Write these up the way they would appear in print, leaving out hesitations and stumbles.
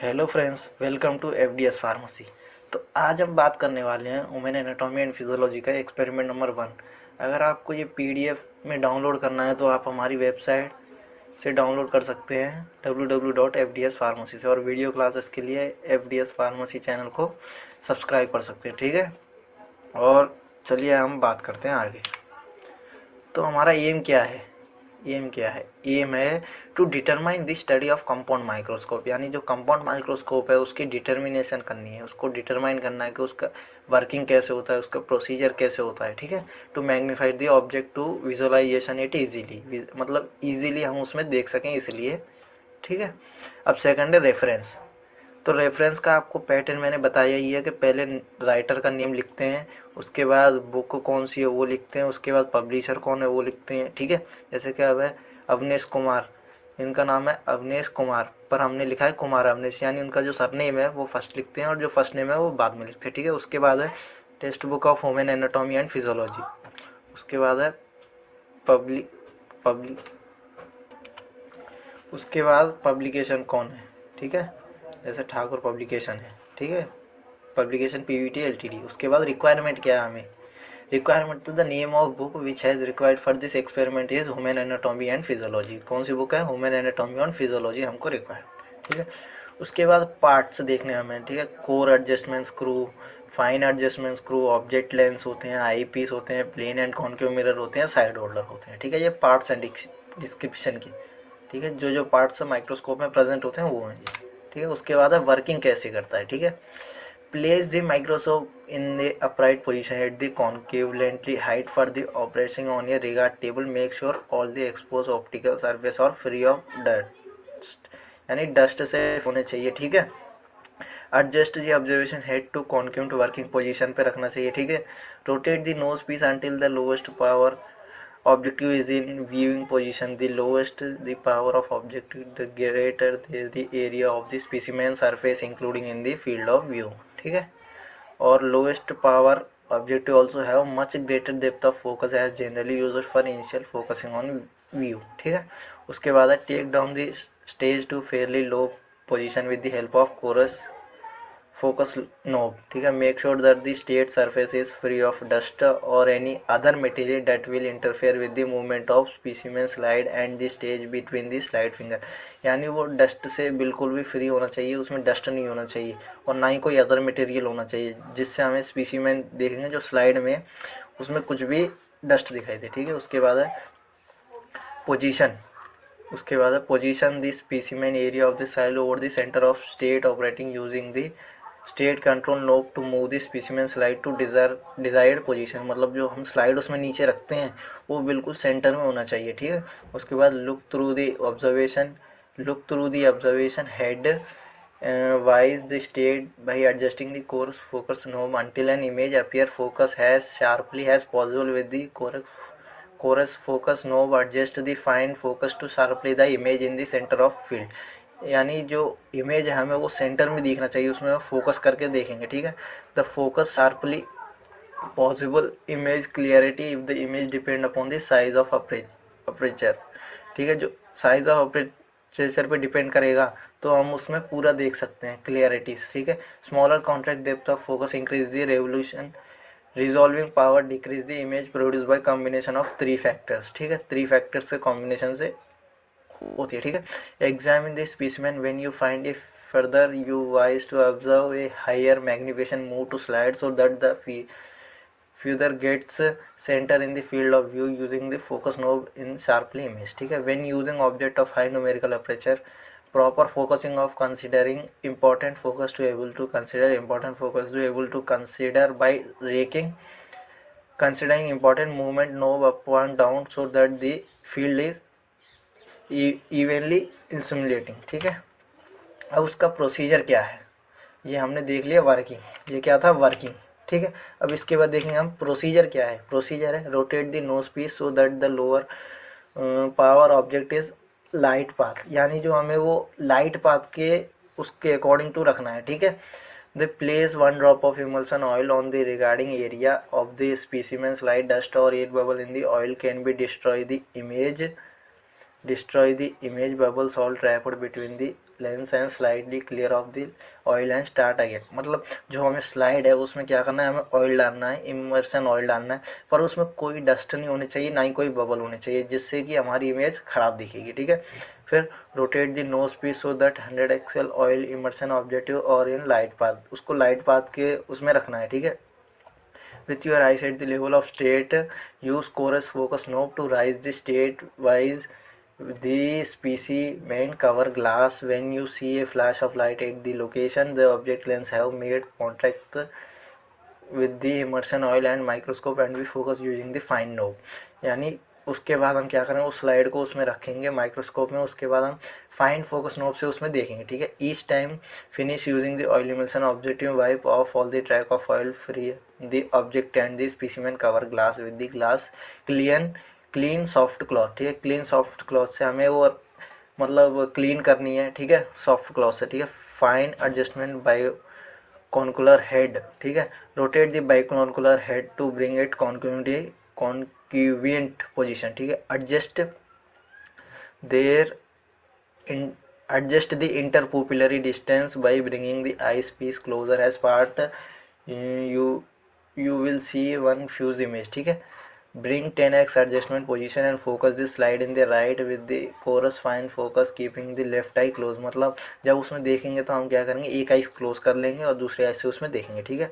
Hello friends, welcome to FDS pharmacy. तो आज हम बात करने वाले हैं ह्यूमन एनाटॉमी एंड फिजियोलॉजी का एक्सपेरिमेंट नंबर 1। अगर आपको ये पीडीएफ में डाउनलोड करना है तो आप हमारी वेबसाइट से डाउनलोड कर सकते हैं www.fdspharmacy से, और वीडियो क्लासेस के लिए एफडीएस फार्मेसी चैनल को सब्सक्राइब कर सकते हैं। ठीक है, और चलिए हम बात करते हैं आगे। तो हमारा एम क्या है? एम है to determine the study of compound microscope, यानी जो कंपाउंड माइक्रोस्कोप है उसकी डिटर्मिनेशन करनी है, उसको डिटरमाइन करना है कि उसका वर्किंग कैसे होता है, उसका प्रोसीजर कैसे होता है। ठीक है, to magnify the object to visualization it easily, मतलब इजीली हम उसमें देख सकें इसलिए। ठीक है, अब सेकंड है रेफरेंस। तो रेफरेंस का आपको पैटर्न मैंने बताया ही है कि पहले राइटर का नेम लिखते हैं, उसके बाद बुक कौन सी है वो लिखते हैं, उसके बाद पब्लिशर कौन है वो लिखते हैं। ठीक है, जैसे कि अब है अवनेश कुमार, इनका नाम है अवनेश कुमार, पर हमने लिखा है कुमार अवनेश, यानी उनका जो सरनेम है वो फर्स्ट लिखते हैं और जो फर्स्ट नेम है वो बाद में लिखते हैं। ठीक है, उसके बाद है text book of human anatomy and physiology, उसके बाद है पब्लिक उसके बाद पब्लिकेशन कौन है। ठीक है, जैसे ठाकुर पब्लिकेशन है। ठीक है, पब्लिकेशन पीवीटी एलटीडी। उसके बाद रिक्वायरमेंट क्या है हमें? रिक्वायरमेंट, तो the name of book which has required for this experiment is human anatomy and physiology. कौन सी बुक है? ह्यूमन एनाटॉमी एंड फिजियोलॉजी हमको रिक्वायर्ड। ठीक है, उसके बाद पार्ट्स देखने हमें। ठीक है, core adjustment screw, fine adjustment screw, object lens होते हैं, आई पीस होते हैं, प्लेन एंड कॉन्केव मिरर होते हैं, साइड होल्डर होते हैं। ठीक है, ये पार्ट्स एंड डिस्क्रिप्शन की। ठीक है, जो पार्ट्स माइक्रोस्कोप में प्रेजेंट होते हैं वो हैं ये। ठीक है, उसके बाद है वर्किंग कैसे करता है। ठीक है, place the microscope in the upright position at the conveniently height for the operation on a regard table, make sure all the expose optical surface और फ्री ऑफ डस्ट, यानी डस्ट से होने चाहिए। ठीक है, adjust the observation head to concave to working position पे रखना चाहिए। ठीक है, rotate the nose piece until the lowest power objective is in viewing position. The lowest the power of objective, the greater the area of the specimen surface including in the field of view. ठीक है, और lowest power objective also have much greater depth of focus as generally used for initial focusing on view. ठीक है, उसके बाद है take down the stage to fairly low position with the help of chorus focus knob. ठीक है, make sure that the stage surface is free of dust और any other material that will interfere with the movement of specimen slide and the stage between the slide finger, यानी वो dust से बिल्कुल भी free होना चाहिए, उसमें dust नहीं होना चाहिए और ना ही कोई अदर मटेरियल होना चाहिए जिससे हमें स्पेसिमेन देखेंगे जो स्लाइड में उसमें कुछ भी डस्ट दिखाई दे। ठीक है, उसके बाद है position. Position the specimen area of the side over the centre of state operating using the state control knob to move the specimen slide to desired position, मतलब जो हम स्लाइड उसमें नीचे रखते हैं वो बिल्कुल सेंटर में होना चाहिए। ठीक है, उसके बाद look through the observation head wise the state by adjusting the coarse focus knob until an image appear focus has sharply has possible with the coarse focus knob adjust the fine focus to sharply the image in the centre of field, यानी जो image है हमें वो centre में दिखना चाहिए, उसमें focus करके देखेंगे। ठीक है, the focus sharply possible image clarity if the image depend upon the size of aperture. ठीक है, जो साइज ऑफ अपर्चर पे डिपेंड करेगा तो हम उसमें पूरा देख सकते हैं क्लियरिटी। ठीक है, smaller contract depth of focus increase the revolution resolving power decrease the image produce by combination of 3 factors. ठीक है, 3 फैक्टर्स के कॉम्बिनेशन से होती है। ठीक है, examine the specimen when you find a further you wise to observe a higher magnification move to slide so that the further gets center in the field of view using the focus knob in sharply image. ठीक है, when using object of high numerical aperture proper focusing of considering important focus to able to consider by considering important movement knob up and down so that the field is evenly insulating. ठीक है, अब उसका procedure क्या है ये हमने देख लिया। वर्किंग, ये क्या था? वर्किंग। ठीक है, अब इसके बाद देखेंगे हम प्रोसीजर क्या है। प्रोसीजर है rotate the nose piece so that the lower power objective is light path, यानी जो हमें वो लाइट पाथ के उसके अकॉर्डिंग टू रखना है। ठीक है, the place 1 drop of emulsion oil on the regarding area of the specimen slide dust और air bubble in the oil can be destroy the image bubble salt wrapped between the lens and slightly clear off the oil and start again. मतलब जो हमें slide है उसमें क्या करना है, हमें ऑयल डालना है, इमर्शन ऑयल डालना है, पर उसमें कोई डस्ट नहीं होनी चाहिए, ना ही कोई बबल होने चाहिए, जिससे कि हमारी इमेज ख़राब दिखेगी, ठीक है। फिर rotate the nose piece so that 100 XL oil immersion objective और इन लाइट पाथ, उसको लाइट पाथ के उसमें रखना है, ठीक है। With your eyes at the level of state, use chorus focus knob to rise the state wise the specimen cover glass. When you see a flash of light at the location, the object lens have made contact with the immersion oil and microscope and we focus using the fine knob। यानी उसके बाद हम क्या करेंगे, उस slide को उसमें रखेंगे माइक्रोस्कोप में, उसके बाद हम फाइन फोकस नोब से उसमें देखेंगे, ठीक है। Each time finish using the oil emulsion objective, wipe off all the track of oil free the object and the specimen cover glass with the glass clean soft cloth, ठीक है। Clean soft cloth से हमें वो मतलब clean करनी है, ठीक है, सॉफ्ट क्लॉथ से, ठीक है। Fine adjustment by binocular head, ठीक है। Rotate the binocular head to bring it convenient position, ठीक है। adjust the interpupillary distance by bringing the eyepiece closer as part you will see one fuse image, ठीक है। bring 10x adjustment position and focus the slide in the right with the chorus fine focus keeping the left eye close। मतलब जब उसमें देखेंगे तो हम क्या करेंगे, एक आई क्लोज कर लेंगे और दूसरे आई से उसमें देखेंगे, ठीक है।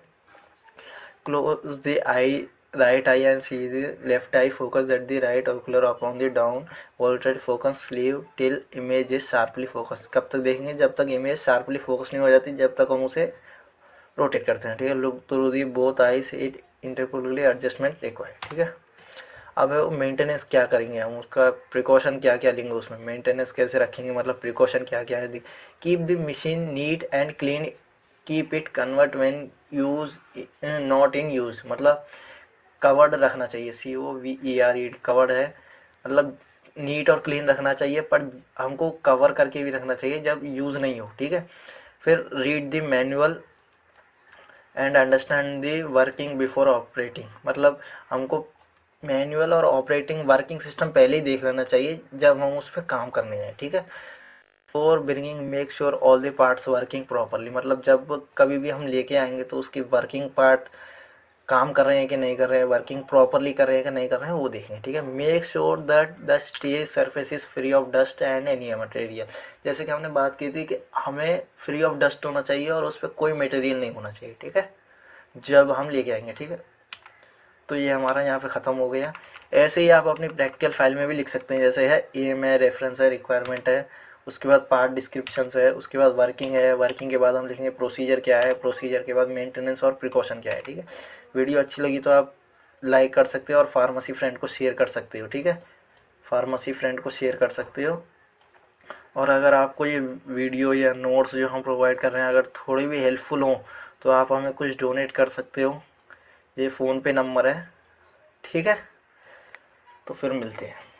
close the eye right eye and see the left eye, focus at the right ocular upon the down voltage focus sleeve till image is sharply focused। कब तक देखेंगे, जब तक इमेज शार्पली फोकस नहीं हो जाती, जब तक हम उसे रोटेट करते हैं, ठीक है। Look through the both eyes it interpupillary adjustment required, ठीक है। अब मेंटेनेंस क्या करेंगे हम, उसका प्रिकॉशन क्या क्या लेंगे, उसमें मेंटेनेंस कैसे रखेंगे, मतलब प्रिकॉशन क्या क्या है। Keep the machine neat and clean, keep it convert when use not in use, मतलब कवर्ड रखना चाहिए, COVERED कवर्ड है, मतलब नीट और क्लीन रखना चाहिए, पर हमको कवर करके भी रखना चाहिए जब यूज़ नहीं हो, ठीक है। फिर read the manual and understand the working before operating, मतलब हमको मैनुअल और ऑपरेटिंग वर्किंग सिस्टम पहले ही देख लेना चाहिए जब हम उस पर काम करने जाएं, ठीक है। और bringing make sure all the parts working properly, मतलब जब कभी भी हम लेके आएंगे तो उसकी वर्किंग पार्ट काम कर रहे हैं कि नहीं कर रहे हैं, वर्किंग प्रॉपरली कर रहे हैं कि नहीं कर रहे हैं, वो देखें, ठीक है। Make sure that the stage surface is free of dust and any material, जैसे कि हमने बात की थी कि हमें फ्री ऑफ डस्ट होना चाहिए और उस पर कोई मटेरियल नहीं होना चाहिए, ठीक है, जब हम लेके आएंगे, ठीक है। तो ये हमारा यहाँ पे ख़त्म हो गया। ऐसे ही आप अपनी प्रैक्टिकल फाइल में भी लिख सकते हैं, जैसे है एम है, रेफरेंस है, रिक्वायरमेंट है, उसके बाद पार्ट डिस्क्रिप्शन है, उसके बाद वर्किंग है, वर्किंग के बाद हम लिखेंगे प्रोसीजर क्या है, प्रोसीजर के बाद मेंटेनेंस और प्रिकॉशन क्या है, ठीक है। वीडियो अच्छी लगी तो आप लाइक कर सकते हो और फार्मेसी फ्रेंड को शेयर कर सकते हो, ठीक है, फार्मेसी फ्रेंड को शेयर कर सकते हो। और अगर आपको ये वीडियो या नोट्स जो हम प्रोवाइड कर रहे हैं अगर थोड़ी भी हेल्पफुल हो तो आप हमें कुछ डोनेट कर सकते हो, ये फ़ोन पे नंबर है, ठीक है। तो फिर मिलते हैं।